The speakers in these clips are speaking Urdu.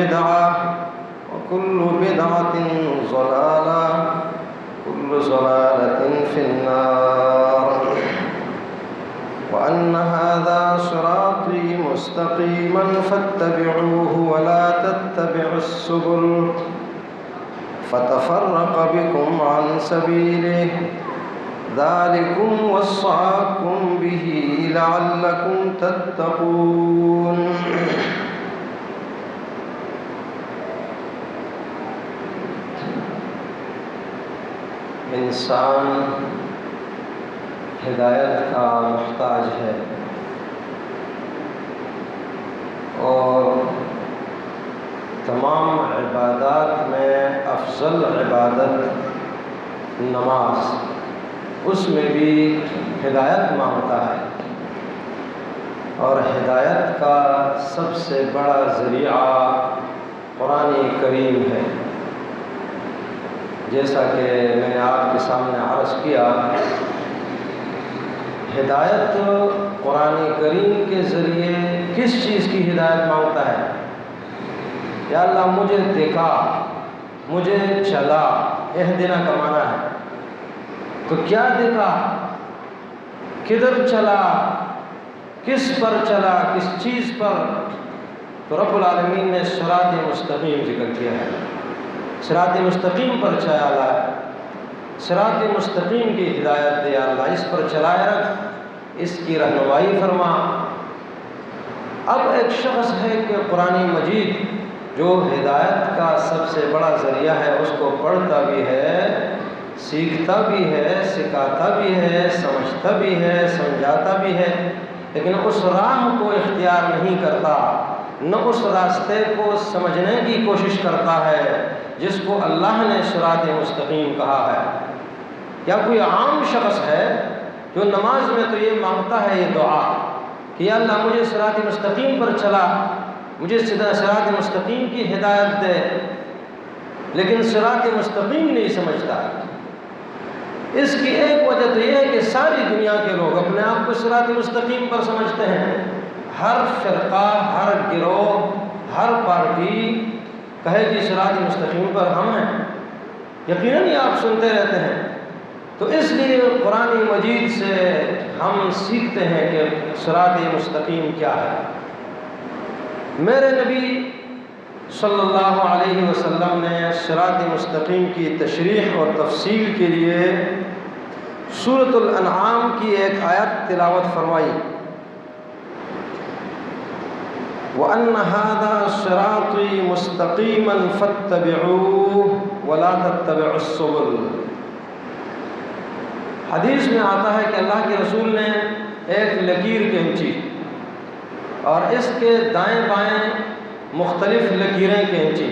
بدعة وكل بدعة ضلالة كل ضلالة في النار وأن هذا صراطي مستقيما فاتبعوه ولا تتبعوا السبل فتفرق بكم عن سبيله ذلكم وصاكم به لعلكم تتقون انسان ہدایت کا محتاج ہے اور تمام عبادات میں افضل عبادت نماز، اس میں بھی ہدایت مانگتا ہے، اور ہدایت کا سب سے بڑا ذریعہ قرآن کریم ہے۔ جیسا کہ میں نے آپ کے سامنے عرض کیا، ہدایت قرآن کریم کے ذریعے کس چیز کی ہدایت مانگتا ہے؟ یا اللہ مجھے دکھا، مجھے چلا، اہدنا کا معنی ہے۔ تو کیا دکھا، کدھر چلا، کس پر چلا، کس چیز پر؟ تو رب العالمین نے صراط مستقیم ذکر کیا ہے، صراط مستقیم پر چلا، صراط مستقیم کی ہدایت دے اللہ، اس پر چلائے رکھ، اس کی رہنمائی فرما۔ اب ایک شخص ہے کہ قرآن مجید جو ہدایت کا سب سے بڑا ذریعہ ہے، اس کو پڑھتا بھی ہے، سیکھتا بھی ہے، سکھاتا بھی ہے، سمجھتا بھی ہے، سمجھاتا بھی ہے، لیکن اس راہ کو اختیار نہیں کرتا، نہ اس راستے کو سمجھنے کی کوشش کرتا ہے جس کو اللہ نے صراط مستقیم کہا ہے۔ کیا کوئی عام شخص ہے جو نماز میں تو یہ مانگتا ہے یہ دعا کہ یا اللہ مجھے صراط مستقیم پر چلا، مجھے صراط مستقیم کی ہدایت دے، لیکن صراط مستقیم نہیں سمجھتا؟ اس کی ایک وجہ تو یہ ہے کہ ساری دنیا کے لوگ اپنے آپ کو صراط مستقیم پر سمجھتے ہیں۔ ہر فرقہ، ہر گروہ، ہر پارٹی کہے کہ صراط مستقیم پر ہم ہیں، یقیناً یہ آپ سنتے رہتے ہیں۔ تو اس لیے قرآن مجید سے ہم سیکھتے ہیں کہ صراط مستقیم کیا ہے۔ میرے نبی صلی اللہ علیہ وسلم نے صراط مستقیم کی تشریح اور تفصیل کے لیے سورۃ الانعام کی ایک آیت تلاوت فرمائی، وَأَنَّ هَذَا صِرَاطِي مُسْتَقِيمًا فَاتَّبِعُوهُ وَلَا تَتَّبِعُوا السُّبُلَ۔ حدیث میں آتا ہے کہ اللہ کے رسول نے ایک لکیر کھینچی اور اس کے دائیں بائیں مختلف لکیریں کھینچی۔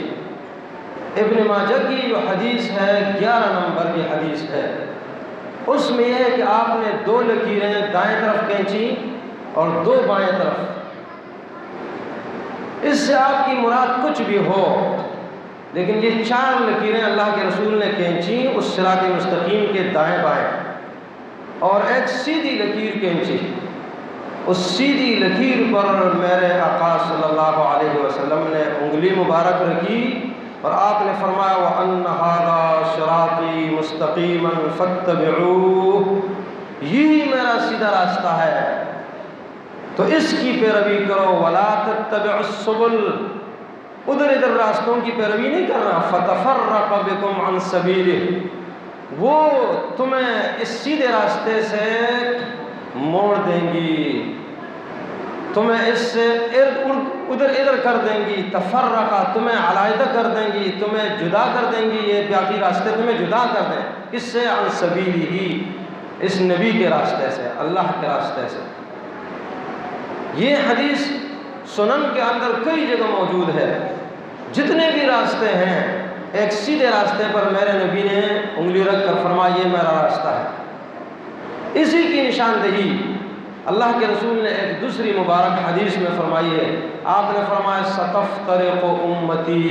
ابن ماجہ کی جو حدیث ہے 11 نمبر کی حدیث ہے، اس میں یہ ہے کہ آپ نے 2 لکیریں دائیں طرف کھینچی اور 2 بائیں طرف۔ اس سے آپ کی مراد کچھ بھی ہو، لیکن یہ 4 لکیریں اللہ کے رسول نے کھینچی اس صراط مستقیم کے دائیں بائیں، اور ایک سیدھی لکیر کھینچی۔ اس سیدھی لکیر پر میرے آقا صلی اللہ علیہ وسلم نے انگلی مبارک رکھی اور آپ نے فرمایا وَأَنَّ هَذَا صِرَاطِي مُسْتَقِيمًا فَاتَّبِعُوهُ، یہی میرا سیدھا راستہ ہے، تو اس کی پیروی کرو۔ وَلَا تَتَّبِعُوا السُّبُلَ، ادھر ادھر راستوں کی پیروی نہیں کرنا۔ فَتَفَرَّقَ بِكُمْ عَنْ سَبِيلِهِ، وہ تمہیں اس سیدھے راستے سے موڑ دیں گی، تمہیں اس سے ادھر ادھر کر دیں گی۔ تفرقہ، تمہیں علیحدہ کر دیں گی، تمہیں جدا کر دیں گی، یہ باقی راستے تمہیں جدا کر دیں۔ کس سے؟ عن سبیلہ، اس نبی کے راستے سے، اللہ کے راستے سے۔ یہ حدیث سنن کے اندر کئی جگہ موجود ہے۔ جتنے بھی راستے ہیں، ایک سیدھے راستے پر میرے نبی نے انگلی رکھ کر فرمایا یہ میرا راستہ ہے۔ اسی کی نشاندہی اللہ کے رسول نے ایک دوسری مبارک حدیث میں فرمائی ہے۔ آپ نے فرمایا ستفترق امتی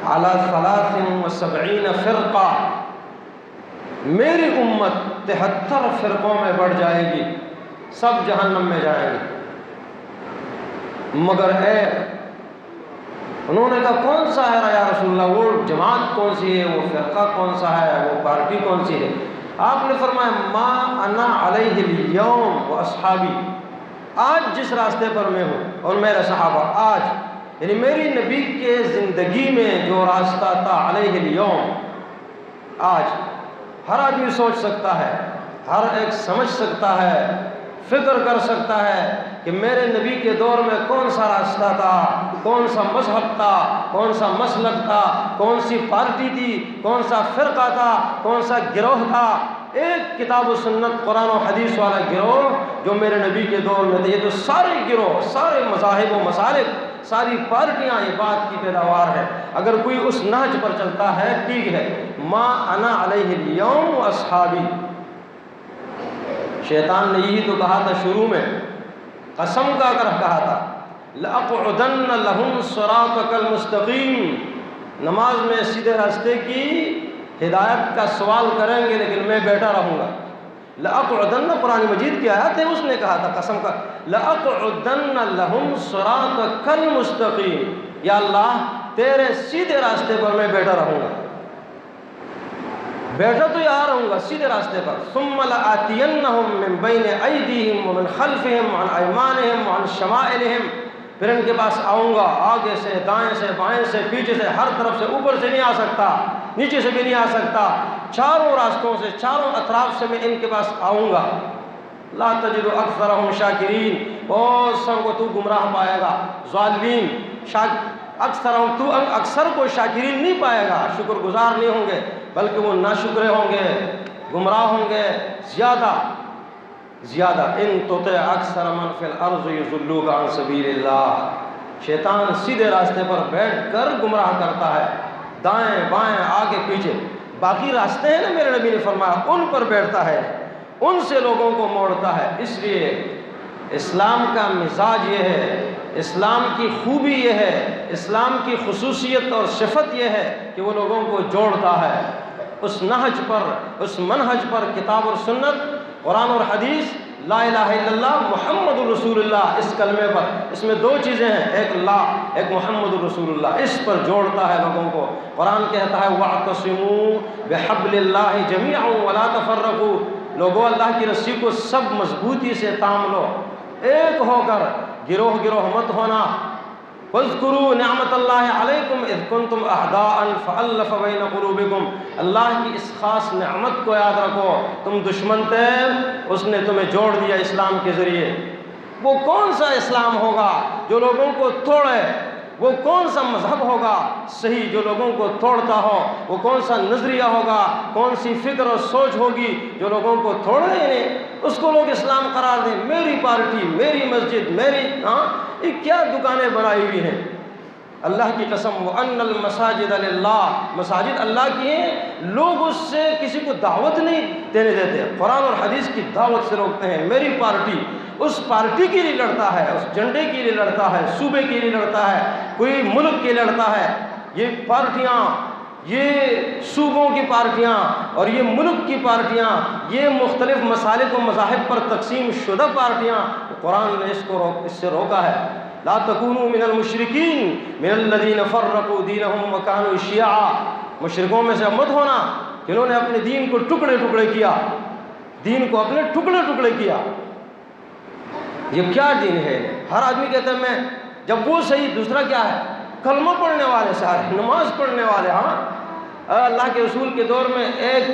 علی 73 فرقہ، میری امت 73 فرقوں میں بڑھ جائے گی، سب جہنم میں جائیں گے، مگر ایک انہوں نے کہا کون سا ہے یا رسول اللہ، وہ جماعت کون سی ہے، وہ فرقہ کون سا ہے، وہ پارٹی کون سی ہے؟ آپ نے فرمایا ما انا علیہ اليوم و اصحابی، آج جس راستے پر میں ہوں اور میرے صحابہ، آج یعنی میری نبی کے زندگی میں جو راستہ تھا علیہ اليوم، آج ہر آدمی سوچ سکتا ہے، ہر ایک سمجھ سکتا ہے، فکر کر سکتا ہے کہ میرے نبی کے دور میں کون سا راستہ تھا، کون سا مذہب تھا، کون سا مسلک تھا، کون سی پارٹی تھی، کون سا فرقہ تھا، کون سا گروہ تھا۔ ایک کتاب و سنت قرآن و حدیث والا گروہ جو میرے نبی کے دور میں تھے، یہ تو سارے گروہ، سارے مذاہب و مسالک، ساری پارٹیاں یہ بات کی پیداوار ہے۔ اگر کوئی اس نہج پر چلتا ہے ٹھیک ہے، ما انا علیہ اليوم و اصحابی۔ شیطان نے یہی تو کہا تھا شروع میں، قسم کا کر کہا تھا لَأَقْعُدَنَّ لَهُمْ صِرَاطَكَ الْمُسْتَقِيمَ، نماز میں سیدھے راستے کی ہدایت کا سوال کریں گے لیکن میں بیٹھا رہوں گا۔ لَأَقْعُدَنَّ قرآن مجید کی آیت ہے، اس نے کہا تھا قسم کا لَأَقْعُدَنَّ لَهُمْ صِرَاطَكَ الْمُسْتَقِيمَ، یا اللہ تیرے سیدھے راستے پر میں بیٹھا رہوں گا، بیٹھا تو یہاں رہوں گا سیدھے راستے پر۔ ثم لآتینہم من بین ایدیہم ومن خلفہم وعن ایمانہم وعن شمائلہم، پھر ان کے پاس آؤں گا آگے سے، دائیں سے، بائیں سے، پیچھے سے، ہر طرف سے، اوپر سے نہیں آ سکتا، نیچے سے بھی نہیں آ سکتا، چاروں راستوں سے، چاروں اطراف سے میں ان کے پاس آؤں گا۔ لا تجد اکثرہم شاکرین، بہت سب کو تو گمراہ پائے گا، ظالمین، اکثرہم، تو اکثر کو شاکرین نہیں پائے گا، شکر گزار نہیں ہوں گے، بلکہ وہ ناشکرے ہوں گے، گمراہ ہوں گے زیادہ زیادہ۔ ان تطع اکثر من فی الارض یضلوک عن سبیل اللہ، شیطان سیدھے راستے پر بیٹھ کر گمراہ کرتا ہے، دائیں بائیں آگے پیچھے، باقی راستے ہیں نا میرے نبی نے فرمایا ان پر بیٹھتا ہے، ان سے لوگوں کو موڑتا ہے۔ اس لیے اسلام کا مزاج یہ ہے، اسلام کی خوبی یہ ہے، اسلام کی خصوصیت اور صفت یہ ہے کہ وہ لوگوں کو جوڑتا ہے اس نہج پر، اس منہج پر، کتاب اور سنت، قرآن اور حدیث، لا الہ الا اللہ محمد الرسول اللہ، اس کلمے پر۔ اس میں دو چیزیں ہیں، ایک لا، ایک محمد الرسول اللہ، اس پر جوڑتا ہے لوگوں کو۔ قرآن کہتا ہے وَاعْتَصِمُوا بِحَبْلِ اللَّهِ جَمِيعًا وَلَا تَفَرَّقُوا، لوگوں اللہ کی رسی کو سب مضبوطی سے تام لو، ایک ہو کر، گروہ گروہ مت ہونا۔ وَاذْكُرُوا نِعْمَةَ اللَّهِ عَلَيْكُمْ إِذْ كُنْتُمْ أَعْدَاءً فَأَلَّفَ بَيْنَ قُلُوبِكُمْ، اللہ کی اس خاص نعمت کو یاد رکھو، تم دشمن تھے، اس نے تمہیں جوڑ دیا اسلام کے ذریعے۔ وہ کون سا اسلام ہوگا جو لوگوں کو توڑے؟ وہ کون سا مذہب ہوگا صحیح جو لوگوں کو توڑتا ہو؟ وہ کون سا نظریہ ہوگا، کون سی فکر اور سوچ ہوگی جو لوگوں کو توڑے؟ نہیں، اس کو لوگ اسلام قرار دیں۔ میری پارٹی، میری مسجد، میری، یہ کیا دکانیں بنائی ہوئی ہیں؟ اللہ کی قسم وَأَنَّ الْمَسَاجِدَ لِلَّهِ، مساجد اللہ کی ہیں، لوگ اس سے کسی کو دعوت نہیں دینے دیتے، قرآن اور حدیث کی دعوت سے روکتے ہیں۔ میری پارٹی، اس پارٹی کے لیے لڑتا ہے، اس جھنڈے کے لیے لڑتا ہے، صوبے کے لیے لڑتا ہے، کوئی ملک کے لیے لڑتا ہے۔ یہ پارٹیاں، یہ صوبوں کی پارٹیاں اور یہ ملک کی پارٹیاں، یہ مختلف مسالک و مذاہب پر تقسیم شدہ پارٹیاں، قرآن نے اس سے روکا ہے۔ لا تکونوا من المشرکین من الذین فرقوا دینہم وکانوا شیعا، مشرکوں میں سے مت ہونا جنہوں نے اپنے دین کو ٹکڑے ٹکڑے کیا، دین کو اپنے ٹکڑے ٹکڑے کیا۔ یہ کیا دین ہے؟ ہر آدمی کہتا ہے میں، جب وہ صحیح، دوسرا کیا ہے؟ کلمہ پڑھنے والے، سارے نماز پڑھنے والے۔ ہاں، اللہ کے رسول کے دور میں ایک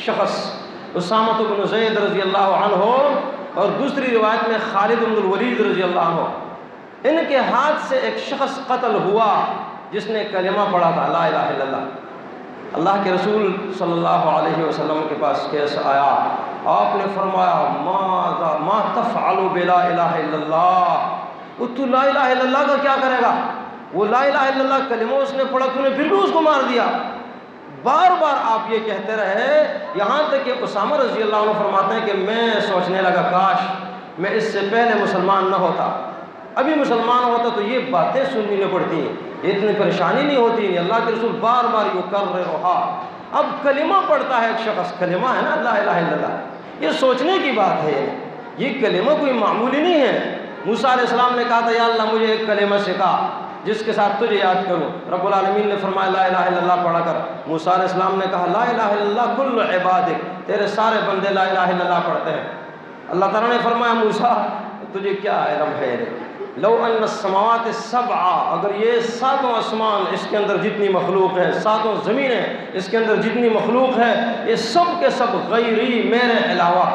شخص اسامہ بن زید رضی اللہ عنہ، اور دوسری روایت میں خالد بن الولید رضی اللہ عنہ، ان کے ہاتھ سے ایک شخص قتل ہوا جس نے کلمہ پڑھا تھا لا الہ الا اللہ۔ اللہ کے رسول صلی اللہ علیہ وسلم کے پاس کیس آیا، آپ نے فرمایا ما تفعل بلا الہ الا اللہ، وہ تو لا الہ الا اللہ کا کیا کرے گا؟ وہ لا الہ الا اللہ کلمہ اس نے پڑھا، تو نے پھر بھی اس کو مار دیا۔ بار بار آپ یہ کہتے رہے، یہاں تک کہ اسامہ رضی اللہ عنہ فرماتے ہیں کہ میں سوچنے لگا کاش میں اس سے پہلے مسلمان نہ ہوتا، ابھی مسلمان ہوتا تو یہ باتیں سننی نہ پڑتی ہیں، یہ اتنی پریشانی نہیں ہوتی۔ اللہ کے رسول بار بار یوں کر رہا۔ اب کلمہ پڑھتا ہے ایک شخص، کلمہ ہے نا لا الہ الا اللہ، یہ سوچنے کی بات ہے، یہ کلمہ کوئی معمولی نہیں ہے۔ موسیٰ علیہ السلام نے کہا تھا یا اللہ مجھے ایک کلمہ سکھا، جس کے ساتھ تجھے یاد کروں۔ رب العالمین نے فرمایا لا الہ الا اللہ پڑھا کر۔ موسیٰ علیہ السلام نے کہا لا الہ الا اللہ کل عبادک، تیرے سارے بندے لا الہ الا اللہ پڑھتے ہیں۔ اللہ تعالیٰ نے فرمایا موسیٰ تجھے کیا علم ہے؟ لو ان السماوات السبع، اگر یہ ساتوں آسمان، اس کے اندر جتنی مخلوق ہے، ساتوں زمینیں، اس کے اندر جتنی مخلوق ہے، یہ سب کے سب غیری، میرے علاوہ،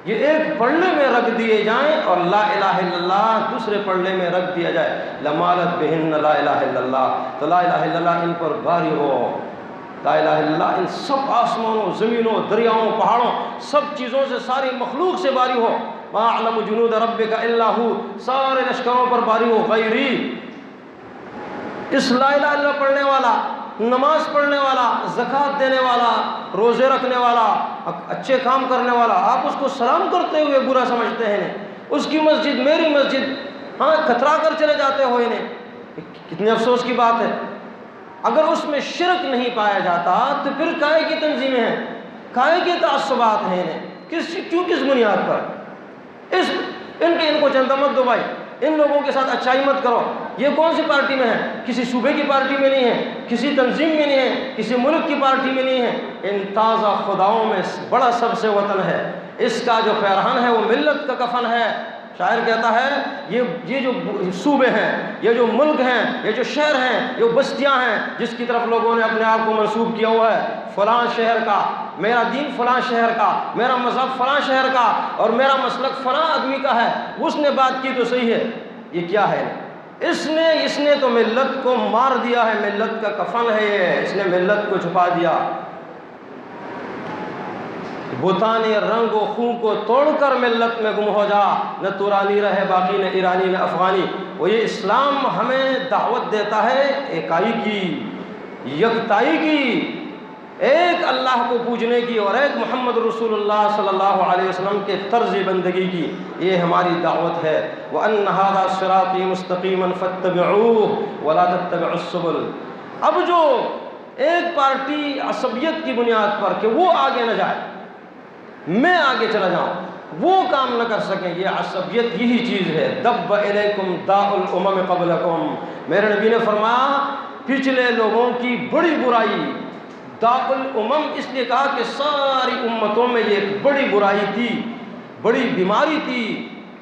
یہ ایک پلڑے میں رکھ دیے جائیں اور لا الہ الا اللہ دوسرے پلڑے میں رکھ دیا جائے، لمالت بہن لا الہ الا اللہ، تو لا الہ الا اللہ ان پر باری ہو۔ لا الہ الا اللہ ان سب آسمانوں، زمینوں، دریاؤں، پہاڑوں، سب چیزوں سے، ساری مخلوق سے باری ہو۔ ما اعلم جنود ربک الا ہو، سارے لشکروں پر باری ہو غیری۔ اس لا الہ الا اللہ پڑھنے والا، نماز پڑھنے والا، زکوٰۃ دینے والا، روزے رکھنے والا، اچھے کام کرنے والا، آپ اس کو سلام کرتے ہوئے برا سمجھتے ہیں، اس کی مسجد میری مسجد، ہاں کترا کر چلے جاتے ہو انہیں، کتنے افسوس کی بات ہے۔ اگر اس میں شرک نہیں پایا جاتا تو پھر کائے کی تنظیمیں ہیں، کائے کے تعصبات ہیں انہیں، کس بنیاد پر؟ ان کو چندہ مت دو بھائی، ان لوگوں کے ساتھ اچھائی مت کرو۔ یہ کون سی پارٹی میں ہے؟ کسی صوبے کی پارٹی میں نہیں ہے، کسی تنظیم میں نہیں ہے، کسی ملک کی پارٹی میں نہیں ہے، ان تازہ خداؤں میں بڑا سب سے وطن ہے۔ اس کا جو پیرہن ہے وہ ملت کا کفن ہے۔ شاعر کہتا ہے یہ جو صوبے ہیں، یہ جو ملک ہیں، یہ جو شہر ہیں، یہ بستیاں ہیں جس کی طرف لوگوں نے اپنے آپ کو منسوب کیا ہوا ہے، فلاں شہر کا، میرا دین فلاں شہر کا، میرا مذہب فلاں شہر کا، اور میرا مسلک فلاں آدمی کا ہے۔ اس نے بات کی تو صحیح ہے، یہ کیا ہے؟ اس نے تو ملت کو مار دیا ہے، ملت کا کفن ہے یہ، اس نے ملت کو چھپا دیا۔ بتانے رنگ و خون کو توڑ کر ملت میں گم ہو جا، نہ تورانی رہے باقی، نہ ایرانی نہ افغانی۔ وہ یہ اسلام ہمیں دعوت دیتا ہے ایکائی کی، یکتائی کی، ایک اللہ کو پوجنے کی اور ایک محمد رسول اللہ صلی اللہ علیہ وسلم کے طرز بندگی کی، یہ ہماری دعوت ہے۔ وَأَنَّ هَذَا صِرَاطِي مُسْتَقِيمًا فَاتَّبِعُوهُ وَلَا تَتَّبِعُوا السُّبُلَ۔ اب جو ایک پارٹی عصبیت کی بنیاد پر کہ وہ آگے نہ جائے، میں آگے چلا جاؤں، وہ کام نہ کر سکیں، یہ عصبیت یہی چیز ہے۔ دب الیکم داء الامم قبلکم، میرے نبی نے فرمایا پچھلے لوگوں کی بڑی برائی، داء الامم اس لیے کہا کہ ساری امتوں میں یہ ایک بڑی برائی تھی، بڑی بیماری تھی،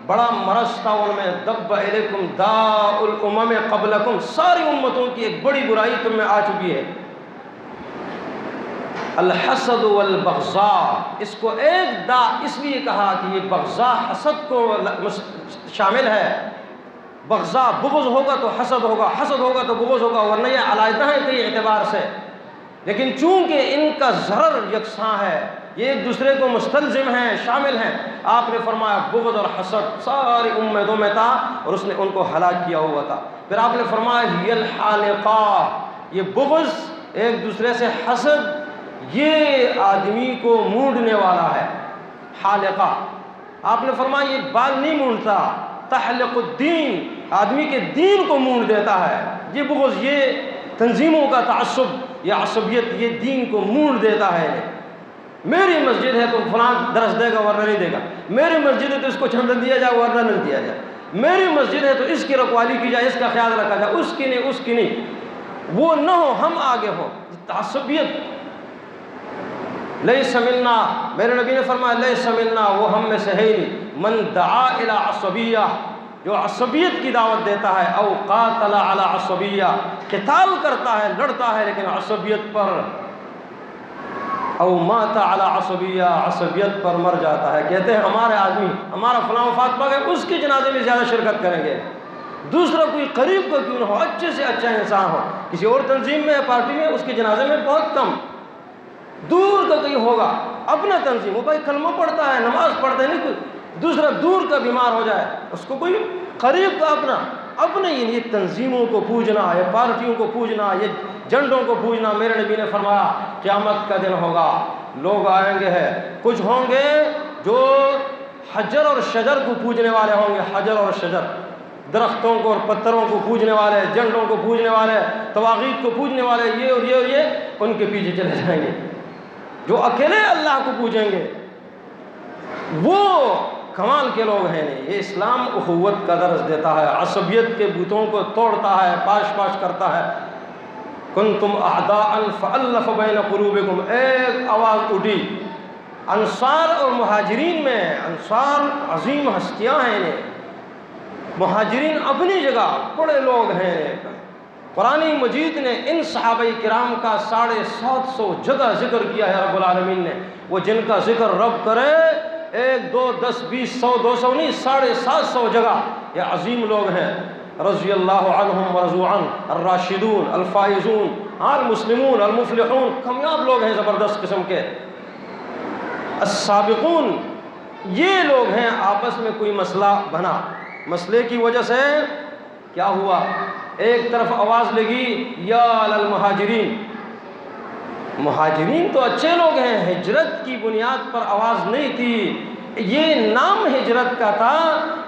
بڑا مرض تھا ان میں۔ دب الیکم داء الامم قبلکم، ساری امتوں کی ایک بڑی برائی تم میں آ چکی ہے، الحسد والبغضاء۔ اس کو ایک دا اس لیے کہا کہ یہ بغضاء حسد کو شامل ہے۔ بغضاء بغض ہوگا تو حسد ہوگا، حسد ہوگا تو بغض ہوگا، ورنہ یہ علیحدہ ہیں کئی اعتبار سے، لیکن چونکہ ان کا ضرر یکساں ہے، یہ ایک دوسرے کو مستلزم ہیں، شامل ہیں۔ آپ نے فرمایا بغض اور حسد ساری امتوں میں تھا اور اس نے ان کو ہلاک کیا ہوا تھا۔ پھر آپ نے فرمایا ہی الحالقہ، یہ بغض ایک دوسرے سے، حسد یہ آدمی کو مونڈنے والا ہے۔ حالقہ، آپ نے فرمایا یہ بال نہیں مونڈتا، تحلق الدین، آدمی کے دین کو مونڈ دیتا ہے۔ یہ بغض، یہ تنظیموں کا تعصب، یہ عصبیت، یہ دین کو مونڈ دیتا ہے۔ میری مسجد ہے تو فلاں درس دے گا ورنہ نہیں دے گا، میری مسجد ہے تو اس کو چندہ دیا جائے ورنہ نہیں دیا جائے، میری مسجد ہے تو اس کی رکھوالی کی جائے، اس کا خیال رکھا جائے، اس کی نہیں، اس کی نہیں، وہ نہ ہو، ہم آگے ہو۔ تعصبیت، لیس منا، میرے نبی نے فرمایا لیس منا، وہ ہم میں سے ہے ہی نہیں۔ من دعا الی عصبیہ، جو عصبیت کی دعوت دیتا ہے، او قاتل علی عصبیہ، قتال کرتا ہے، لڑتا ہے لیکن عصبیت پر، او مات علی عصبیہ، عصبیت پر مر جاتا ہے۔ کہتے ہیں ہمارے آدمی، ہمارا فلاں وفات پا گئے، اس کے جنازے میں زیادہ شرکت کریں گے، دوسرا کوئی قریب کا کیوں نہ ہو، اچھے سے اچھا انسان ہو، کسی اور تنظیم میں پارٹی میں، اس کے جنازے میں بہت کم، دور کا کوئی ہوگا، اپنا تنظیم، وہ بھائی کلمہ پڑھتا ہے، نماز پڑھتا ہے، نہیں کوئی دوسرا دور کا بیمار ہو جائے، اس کو کوئی قریب کا اپنے یہ تنظیموں کو پوجنا، یہ پارٹیوں کو پوجنا، یہ جھنڈوں کو پوجنا۔ میرے نبی نے فرمایا قیامت کا دن ہوگا، لوگ آئیں گے، کچھ ہوں گے جو حجر اور شجر کو پوجنے والے ہوں گے، حجر اور شجر، درختوں کو اور پتھروں کو پوجنے والے، جھنڈوں کو پوجنے والے، طواغیت کو پوجنے والے، یہ اور یہ اور یہ، ان کے پیچھے چلے جائیں گے۔ جو اکیلے اللہ کو پوجیں گے وہ کمال کے لوگ ہیں نہیں. یہ اسلام اخوت کا درس دیتا ہے، عصبیت کے بتوں کو توڑتا ہے، پاش پاش کرتا ہے. کنتم اعداء فالف بین قلوبکم، ایک آواز اٹھی انصار اور مہاجرین میں. انصار عظیم ہستیاں ہیں انہیں، مہاجرین اپنی جگہ بڑے لوگ ہیں. قرآن مجید نے ان صحابہ کرام کا 750 جگہ ذکر کیا ہے رب العالمین نے. وہ جن کا ذکر رب کرے 1 2 10 20 100 200 نہیں، 750 جگہ. یہ عظیم لوگ ہیں. رضی اللہ عنہم ورضوا عنہ، الراشدون الفائزون المسلمون المفلحون، کامیاب لوگ ہیں زبردست قسم کے. السابقون، یہ لوگ ہیں. آپس میں کوئی مسئلہ بنا، مسئلے کی وجہ سے کیا ہوا؟ ایک طرف آواز لگی یا للمہاجرین. مہاجرین تو اچھے لوگ ہیں، ہجرت کی بنیاد پر آواز نہیں تھی. یہ نام ہجرت کا تھا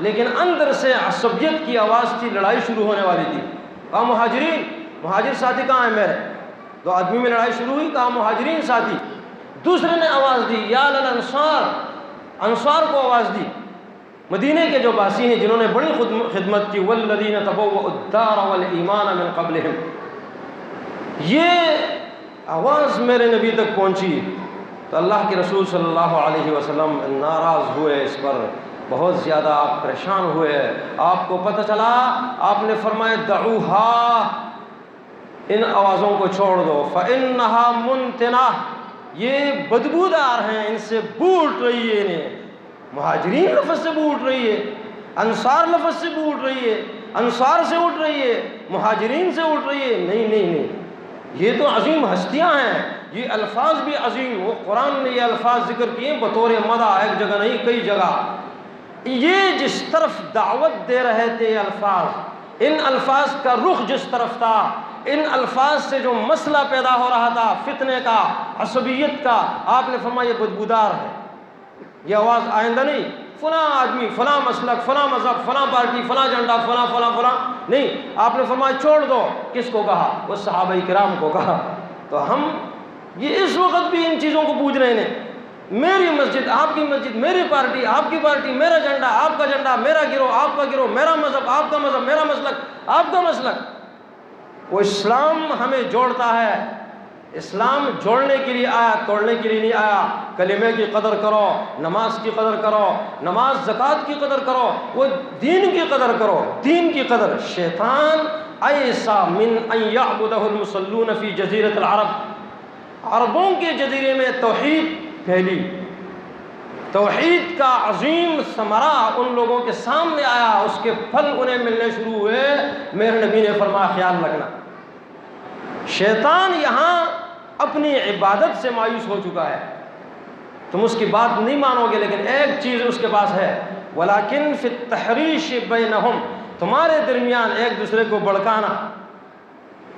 لیکن اندر سے عصبیت کی آواز تھی، لڑائی شروع ہونے والی تھی. کہا مہاجرین، مہاجر ساتھی کہاں ہیں میرے؟ 2 آدمی میں لڑائی شروع ہوئی، کہا مہاجرین ساتھی. دوسرے نے آواز دی یا للانصار، انصار کو آواز دی. مدینے کے جو باسی ہیں جنہوں نے بڑی خدمت کی، والذین تبوؤوا الدار والایمان من قبلہم. یہ آواز میرے نبی تک پہنچی تو اللہ کے رسول صلی اللہ علیہ وسلم ناراض ہوئے، اس پر بہت زیادہ آپ پریشان ہوئے. آپ کو پتہ چلا، آپ نے فرمایا دعوہا، ان آوازوں کو چھوڑ دو، فإنہا منتنہ، یہ بدبودار ہیں، ان سے بو اٹھ رہی ہے. انہیں مہاجرین لفظ سے بو اٹھ رہی ہے، انصار لفظ سے بو اٹھ رہی ہے، انصار سے اٹھ رہی ہے، مہاجرین سے اٹھ رہی ہے. نہیں نہیں نہیں، یہ تو عظیم ہستیاں ہیں. یہ الفاظ بھی عظیم، وہ قرآن نے یہ الفاظ ذکر کیے بطور مدح، ایک جگہ نہیں کئی جگہ. یہ جس طرف دعوت دے رہے تھے الفاظ، ان الفاظ کا رخ جس طرف تھا، ان الفاظ سے جو مسئلہ پیدا ہو رہا تھا فتنے کا، عصبیت کا، آپ نے فرمایا یہ بدبودار ہے. یہ آواز آئندہ نہیں فلاں آدمی، فلاں مسلک، فلاں مذہب، فلاں پارٹی، فلاں جھنڈا، فلاں فلاں فلاں نہیں. آپ نے فرمایا چھوڑ دو. کس کو کہا؟ وہ صحابہ کرام کو کہا. تو ہم یہ اس وقت بھی ان چیزوں کو پوچھ رہے ہیں. میری مسجد، آپ کی مسجد، میری پارٹی، آپ کی پارٹی، میرا جھنڈا، آپ کا جھنڈا، میرا گروہ، آپ کا گروہ، میرا مذہب، آپ کا مذہب، میرا مسلک، آپ کا مسلک. وہ اسلام ہمیں جوڑتا ہے. اسلام جوڑنے کے لیے آیا، توڑنے کے لیے نہیں آیا. کلمے کی قدر کرو، نماز کی قدر کرو، نماز زکوٰۃ کی قدر کرو، وہ دین کی قدر کرو، دین کی قدر. شیطان ایسا من ان یعبدہ المصلون فی جزیرۃ العرب، عربوں کے جزیرے میں توحید پھیلی. توحید کا عظیم ثمرہ ان لوگوں کے سامنے آیا، اس کے پھل انہیں ملنے شروع ہوئے. میرے نبی نے فرمایا خیال رکھنا، شیطان یہاں اپنی عبادت سے مایوس ہو چکا ہے. تم اس کی بات نہیں مانو گے، لیکن ایک چیز اس کے پاس ہے، ولیکن فی التحریش بینہم، تمہارے درمیان ایک دوسرے کو بڑکانا،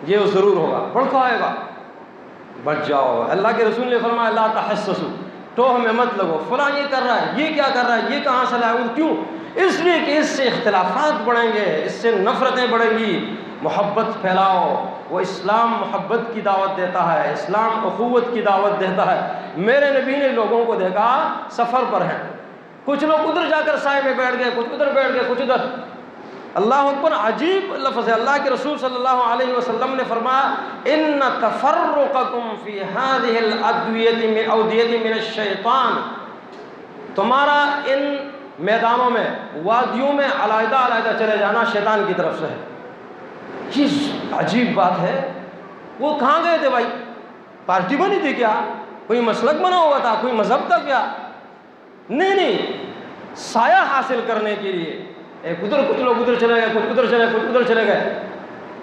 یہ ضرور ہوگا. بڑکائے گا، بچ جاؤ. اللہ کے رسول نے فرمایا لا تحسسوا، ٹوہ میں مت لگو، فلاں یہ کر رہا ہے، یہ کیا کر رہا ہے، یہ کہاں سے لایا. کیوں؟ اس لیے کہ اس سے اختلافات بڑھیں گے، اس سے نفرتیں بڑھیں گی. محبت پھیلاؤ. وہ اسلام محبت کی دعوت دیتا ہے، اسلام اخوت کی دعوت دیتا ہے. میرے نبی نے لوگوں کو دیکھا سفر پر ہیں، کچھ لوگ ادھر جا کر سائے میں بیٹھ گئے، کچھ ادھر بیٹھ گئے، کچھ ادھر. اللہ اکبر، عجیب لفظ ہے. اللہ کے رسول صلی اللہ علیہ وسلم نے فرمایا ان تفرقکم فی ہذہ الادویۃ من اودیۃ من الشیطان، تمہارا ان میدانوں میں، وادیوں میں علیحدہ علیحدہ چلے جانا شیطان کی طرف سے ہے. یہ عجیب بات ہے. وہ کہاں گئے تھے بھائی؟ پارٹی بنی تھی کیا؟ کوئی مسلک بنا ہوا تھا؟ کوئی مذہب تھا کیا؟ نہیں، سایہ حاصل کرنے کے لیے ایک ادھر، کچھ لوگ ادھر چلے گئے، کچھ ادھر چلے، کچھ ادھر چلے گئے.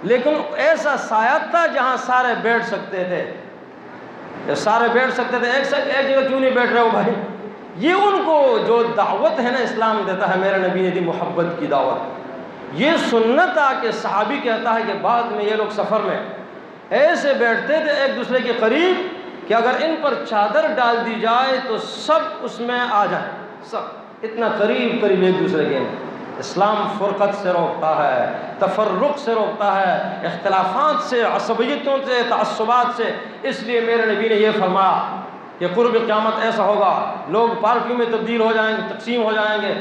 لیکن ایسا سایہ تھا جہاں سارے بیٹھ سکتے تھے. سارے بیٹھ سکتے تھے، ایک جگہ کیوں نہیں بیٹھ رہے ہو بھائی؟ یہ ان کو جو دعوت ہے نا اسلام دیتا ہے، میرے نبی نے دی محبت کی دعوت. یہ سنت آ کہ صحابی کہتا ہے کہ بعد میں یہ لوگ سفر میں ایسے بیٹھتے تھے ایک دوسرے کے قریب کہ اگر ان پر چادر ڈال دی جائے تو سب اس میں آ جائیں، سب اتنا قریب قریب ایک دوسرے کے. اسلام فرقت سے روکتا ہے، تفرق سے روکتا ہے، اختلافات سے، عصبیتوں سے، تعصبات سے. اس لیے میرے نبی نے یہ فرمایا کہ قرب قیامت ایسا ہوگا، لوگ پارٹیوں میں تبدیل ہو جائیں گے، تقسیم ہو جائیں گے.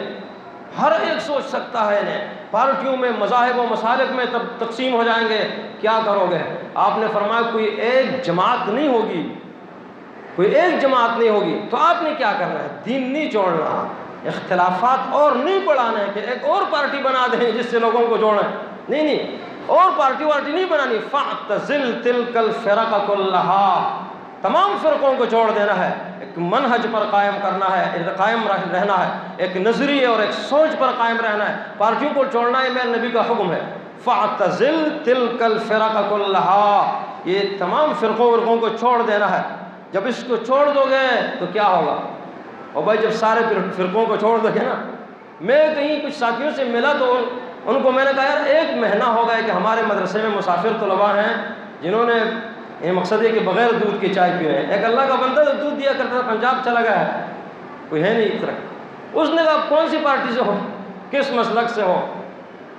ہر ایک سوچ سکتا ہے انہیں، پارٹیوں میں، مذاہب و مسالک میں تقسیم ہو جائیں گے، کیا کرو گے؟ آپ نے فرمایا کوئی ایک جماعت نہیں ہوگی، کوئی ایک جماعت نہیں ہوگی. تو آپ نے کیا کرنا ہے؟ دین نہیں چھوڑنا، اختلافات اور نہیں بڑھانا ہے کہ ایک اور پارٹی بنا دیں جس سے لوگوں کو جوڑیں. نہیں، اور پارٹی نہیں بنانی. فاعتزل تلک الفرق کلھا، تمام فرقوں کو چھوڑ دینا ہے، ایک منہج پر قائم کرنا ہے، قائم رہنا ہے، ایک نظریے اور ایک سوچ پر قائم رہنا ہے. پارٹیوں کو چھوڑنا ہے میرے نبی کا حکم ہے. فاعتزل تلک الفرق کلھا، یہ تمام فرقوں کو چھوڑ دینا ہے. جب اس کو چھوڑ دو گے تو کیا ہوگا؟ اور بھائی جب سارے فرقوں کو چھوڑ دو گے نا، میں کہیں کچھ ساتھیوں سے ملا تو ان کو میں نے کہا یار 1 مہینہ ہو گیا کہ ہمارے مدرسے میں مسافر طلباء ہیں جنہوں نے یہ مقصد ہے کہ بغیر دودھ کی چائے پی رہے ہیں. ایک اللہ کا بندہ تو دودھ دیا کرتا تھا، پنجاب چلا گیا ہے، کوئی ہے نہیں اس طرح. اس نے کہا کون سی پارٹی سے ہو، کس مسلک سے ہو؟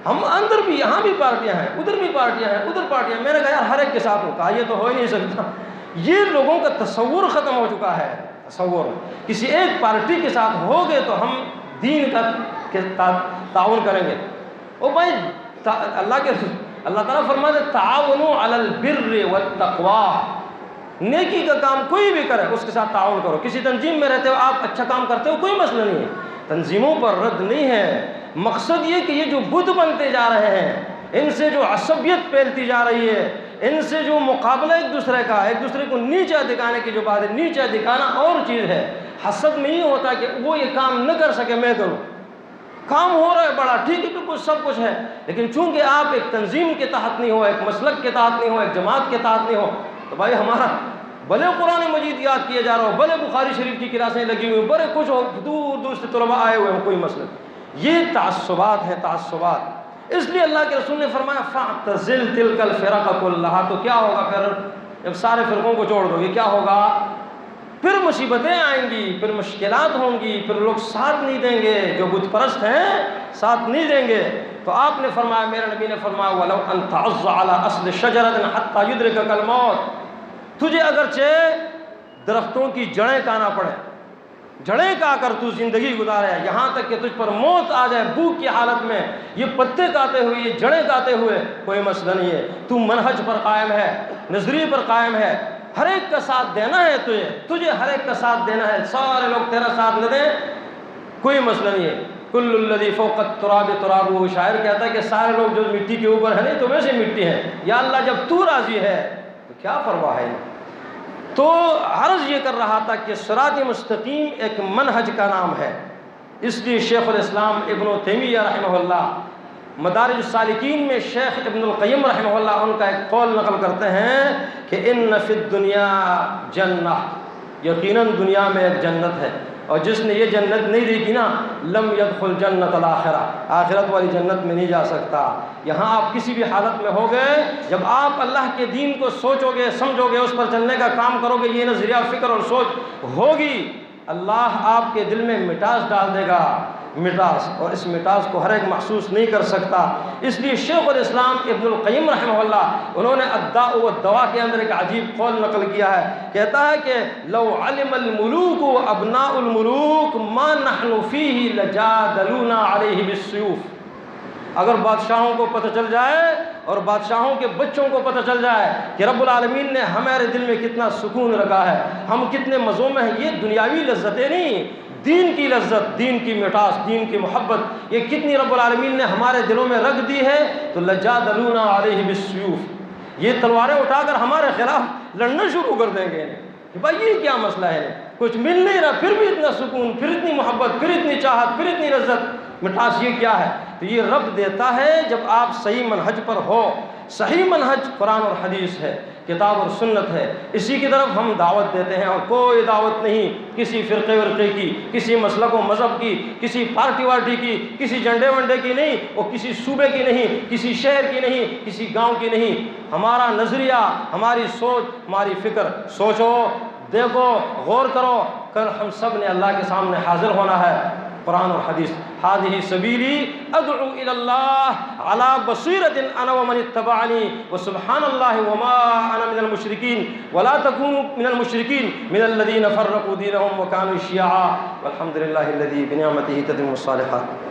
ہم اندر بھی، یہاں بھی پارٹیاں ہیں، ادھر بھی پارٹیاں ہیں، ادھر پارٹیاں. میں نے کہا یار ہر ایک کے ساتھ ہو. کہا یہ تو ہو ہی نہیں سکتا. یہ لوگوں کا تصور ختم ہو چکا ہے. تصور کسی ایک پارٹی کے ساتھ ہو گئے تو ہم دین کا تعاون کریں گے. او بھائی اللہ تعالیٰ فرماتے تعاونوا علی البر والتقوی، نیکی کا کام کوئی بھی کرے اس کے ساتھ تعاون کرو. کسی تنظیم میں رہتے ہو، آپ اچھا کام کرتے ہو، کوئی مسئلہ نہیں ہے، تنظیموں پر رد نہیں ہے. مقصد یہ کہ یہ جو بت بنتے جا رہے ہیں، ان سے جو عصبیت پھیلتی جا رہی ہے، ان سے جو مقابلہ ایک دوسرے کو نیچا دکھانے کی جو بات ہے، نیچا دکھانا اور چیز ہے. حسد میں یہ ہوتا ہے کہ وہ یہ کام نہ کر سکے میں کروں. کام ہو رہا ہے بڑا، ٹھیک ہے، بالکل سب کچھ ہے، لیکن چونکہ آپ ایک تنظیم کے تحت نہیں ہو، ایک مسلک کے تحت نہیں ہو، ایک جماعت کے تحت نہیں ہو، تو بھائی ہمارا بھلے قرآن مجید یاد کیا جا رہا ہو، بھلے بخاری شریف کی کلاسیں لگی ہوئی، بڑے کچھ ہو، دور دور سے طلباء آئے ہوئے ہوں، کوئی مسئلہ. یہ تعصبات ہیں، تعصبات. اس لیے اللہ کے رسول نے فرمایا فاعتزل تلک الفرق کلھا. تو کیا ہوگا پھر جب سارے فرقوں کو چھوڑ دو گے؟ کیا ہوگا؟ پھر مصیبتیں آئیں گی، پھر مشکلات ہوں گی، پھر لوگ ساتھ نہیں دیں گے، جو بت پرست ہیں ساتھ نہیں دیں گے. تو آپ نے فرمایا، میرے نبی نے فرمایا وَلَوْ أَن تَعَضَّ عَلَىٰ أَصْلِ شَجَرَةٍ حَتَّىٰ يُدْرِكَكَ الْمَوْتُ، تجھے اگرچہ درختوں کی جڑیں کاٹنا پڑے، جڑیں کا کر تو زندگی گزارے، یہاں تک کہ تجھ پر موت آ جائے بھوک کی حالت میں، یہ پتے کاتے ہوئے، یہ جڑیں کاتے ہوئے، کوئی مسئلہ نہیں ہے. تو منہج پر قائم ہے، نظریے پر قائم ہے، ہر ایک کا ساتھ دینا ہے، تجھے ہر ایک کا ساتھ دینا ہے. سارے لوگ تیرا ساتھ نہ دیں کوئی مسئلہ نہیں ہے. کل الذی فوق التراب ترابہ، شاعر کہتا ہے کہ سارے لوگ جو مٹی کے اوپر ہیں نہیں تو ویسے مٹی ہیں. یا اللہ جب تو راضی ہے تو کیا پرواہ ہے. تو عرض یہ کر رہا تھا کہ صراط مستقیم ایک منہج کا نام ہے. اس لیے شیخ الاسلام ابن تیمیہ رحمہ اللہ مدارج السالکین میں شیخ ابن القیم رحمہ اللہ ان کا ایک قول نقل کرتے ہیں کہ ان فی الدنیا جنہ، یقیناً دنیا میں ایک جنت ہے، اور جس نے یہ جنت نہیں دیکھی نا لم يدخل جنت الاخرہ، آخرت والی جنت میں نہیں جا سکتا. یہاں آپ کسی بھی حالت میں ہو گئے، جب آپ اللہ کے دین کو سوچو گے، سمجھو گے، اس پر چلنے کا کام کرو گے، یہ نظریہ، فکر اور سوچ ہوگی، اللہ آپ کے دل میں مٹاس ڈال دے گا، مٹاس. اور اس مٹاس کو ہر ایک محسوس نہیں کر سکتا. اس لیے شیخ الاسلام ابن القیم رحمہ اللہ انہوں نے الداء والدواء کے اندر ایک عجیب قول نقل کیا ہے. کہتا ہے کہ لو علم الملوک وابناء الملوک ما نحن فیہ لجادلونا علیہ بالسیوف. اگر بادشاہوں کو پتہ چل جائے اور بادشاہوں کے بچوں کو پتہ چل جائے کہ رب العالمین نے ہمارے دل میں کتنا سکون رکھا ہے، ہم کتنے مزوں میں ہیں، یہ دنیاوی لذتیں نہیں، دین کی لذت، دین کی مٹاس، دین کی محبت، یہ کتنی رب العالمین نے ہمارے دلوں میں رکھ دی ہے، تو لجادلونا علیہ بالسیوف، یہ تلواریں اٹھا کر ہمارے خلاف لڑنا شروع کر دیں گے کہ بھائی یہ کیا مسئلہ ہے، کچھ مل نہیں رہا، پھر بھی اتنا سکون، پھر اتنی محبت، پھر اتنی چاہت، پھر اتنی لذت، مٹاس، یہ کیا ہے؟ تو یہ رب دیتا ہے جب آپ صحیح منہج پر ہو. صحیح منہج قرآن اور حدیث ہے، کتاب اور سنت ہے، اسی کی طرف ہم دعوت دیتے ہیں. اور کوئی دعوت نہیں کسی فرقے ورقے کی، کسی مسلک و مذہب کی، کسی پارٹی وارٹی کی، کسی جھنڈے ونڈے کی نہیں، اور کسی صوبے کی نہیں، کسی شہر کی نہیں، کسی گاؤں کی نہیں. ہمارا نظریہ، ہماری سوچ، ہماری فکر، سوچو، دیکھو، غور کرو، کل ہم سب نے اللہ کے سامنے حاضر ہونا ہے. قرآن اور حدیث هذه سبيلي أدعو إلى الله على بصيرة أنا ومن اتبعني وسبحان الله وما أنا من المشركين ولا تكونوا من المشركين من الذين فرقوا دينهم وكانوا شيعا والحمد لله الذي بنعمته تتم الصالحات.